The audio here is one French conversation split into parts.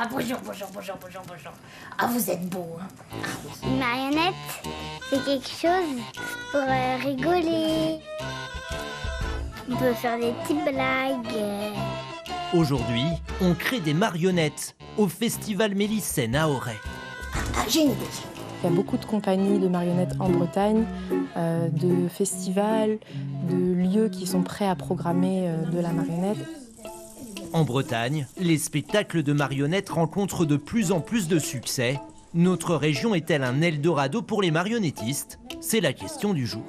Ah, bonjour. Ah, vous êtes beau, hein. Ah, oui. Une marionnette, c'est quelque chose pour rigoler. On peut faire des petites blagues. Aujourd'hui, on crée des marionnettes au Festival Mélicène à Auray. Ah, j'ai une idée. Il y a beaucoup de compagnies de marionnettes en Bretagne, de festivals, de lieux qui sont prêts à programmer de la marionnette. En Bretagne, les spectacles de marionnettes rencontrent de plus en plus de succès. Notre région est-elle un Eldorado pour les marionnettistes? C'est la question du jour.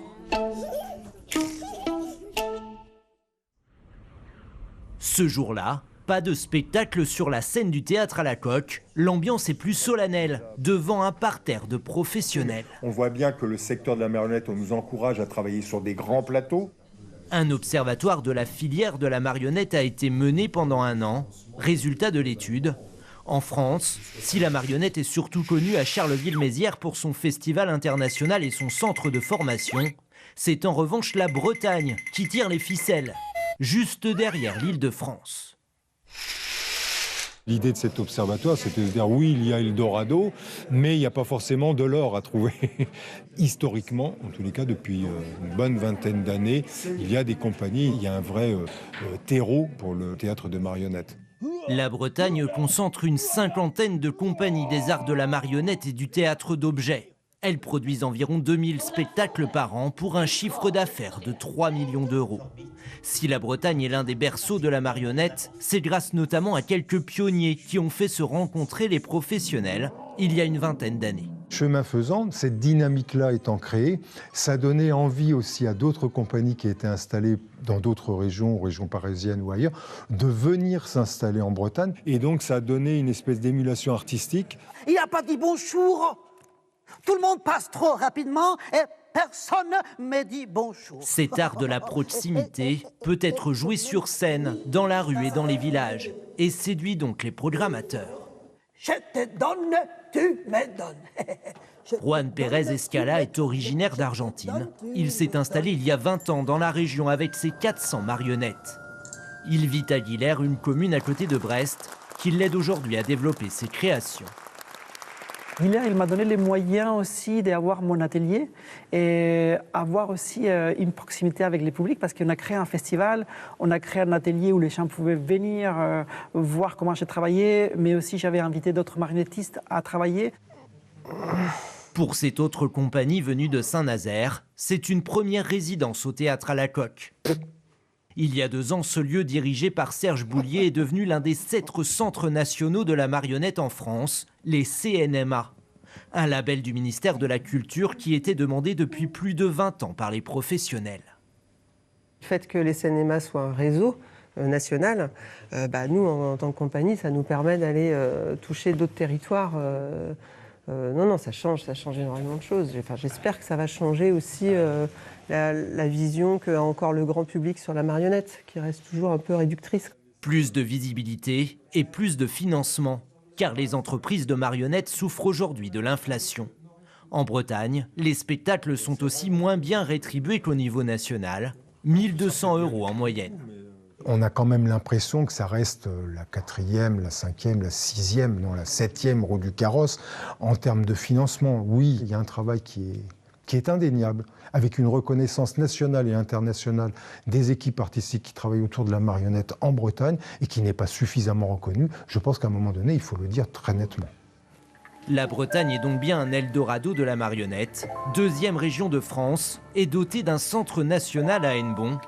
Ce jour-là, pas de spectacle sur la scène du théâtre à la Coque. L'ambiance est plus solennelle, devant un parterre de professionnels. On voit bien que le secteur de la marionnette, on nous encourage à travailler sur des grands plateaux. Un observatoire de la filière de la marionnette a été mené pendant 1 an. Résultat de l'étude. En France, si la marionnette est surtout connue à Charleville-Mézières pour son festival international et son centre de formation, c'est en revanche la Bretagne qui tire les ficelles, juste derrière l'Île-de-France. L'idée de cet observatoire, c'était de dire oui, il y a Eldorado, mais il n'y a pas forcément de l'or à trouver. Historiquement, en tous les cas, depuis une bonne vingtaine d'années, il y a des compagnies, il y a un vrai terreau pour le théâtre de marionnettes. La Bretagne concentre une 50aine de compagnies des arts de la marionnette et du théâtre d'objets. Elles produisent environ 2000 spectacles par an pour un chiffre d'affaires de 3 millions d'euros. Si la Bretagne est l'un des berceaux de la marionnette, c'est grâce notamment à quelques pionniers qui ont fait se rencontrer les professionnels il y a une vingtaine d'années. Chemin faisant, cette dynamique-là étant créée, ça donnait envie aussi à d'autres compagnies qui étaient installées dans d'autres régions parisiennes ou ailleurs, de venir s'installer en Bretagne. Et donc ça a donné une espèce d'émulation artistique. Il n'a pas dit bonjour. Tout le monde passe trop rapidement et personne ne dit bonjour. Cet art de la proximité peut être joué sur scène, dans la rue et dans les villages, et séduit donc les programmateurs. Je te donne, tu me donnes. Juan Pérez Escala est originaire d'Argentine. Il s'est installé il y a 20 ans dans la région avec ses 400 marionnettes. Il vit à Guilher, une commune à côté de Brest, qui l'aide aujourd'hui à développer ses créations. Guilher, il m'a donné les moyens aussi d'avoir mon atelier et avoir aussi une proximité avec les publics parce qu'on a créé un festival, on a créé un atelier où les gens pouvaient venir voir comment j'ai travaillé, mais aussi j'avais invité d'autres marionnettistes à travailler. Pour cette autre compagnie venue de Saint-Nazaire, c'est une première résidence au théâtre à la Coque. Il y a 2 ans, ce lieu dirigé par Serge Boulier est devenu l'un des 7 centres nationaux de la marionnette en France, les CNMA. Un label du ministère de la Culture qui était demandé depuis plus de 20 ans par les professionnels. Le fait que les CNMA soient un réseau national, nous, en tant que compagnie, ça nous permet d'aller toucher d'autres territoires. Non, ça change énormément de choses. Enfin, j'espère que ça va changer aussi la vision qu'a encore le grand public sur la marionnette, qui reste toujours un peu réductrice. Plus de visibilité et plus de financement, car les entreprises de marionnettes souffrent aujourd'hui de l'inflation. En Bretagne, les spectacles sont aussi moins bien rétribués qu'au niveau national, 1 200 € en moyenne. On a quand même l'impression que ça reste la 4e, la 5e, la 6e, non la 7e roue du carrosse en termes de financement. Oui, il y a un travail qui est indéniable, avec une reconnaissance nationale et internationale des équipes artistiques qui travaillent autour de la marionnette en Bretagne et qui n'est pas suffisamment reconnue. Je pense qu'à un moment donné, il faut le dire très nettement. La Bretagne est donc bien un Eldorado de la marionnette, 2e région de France, et dotée d'un centre national à Hennebont,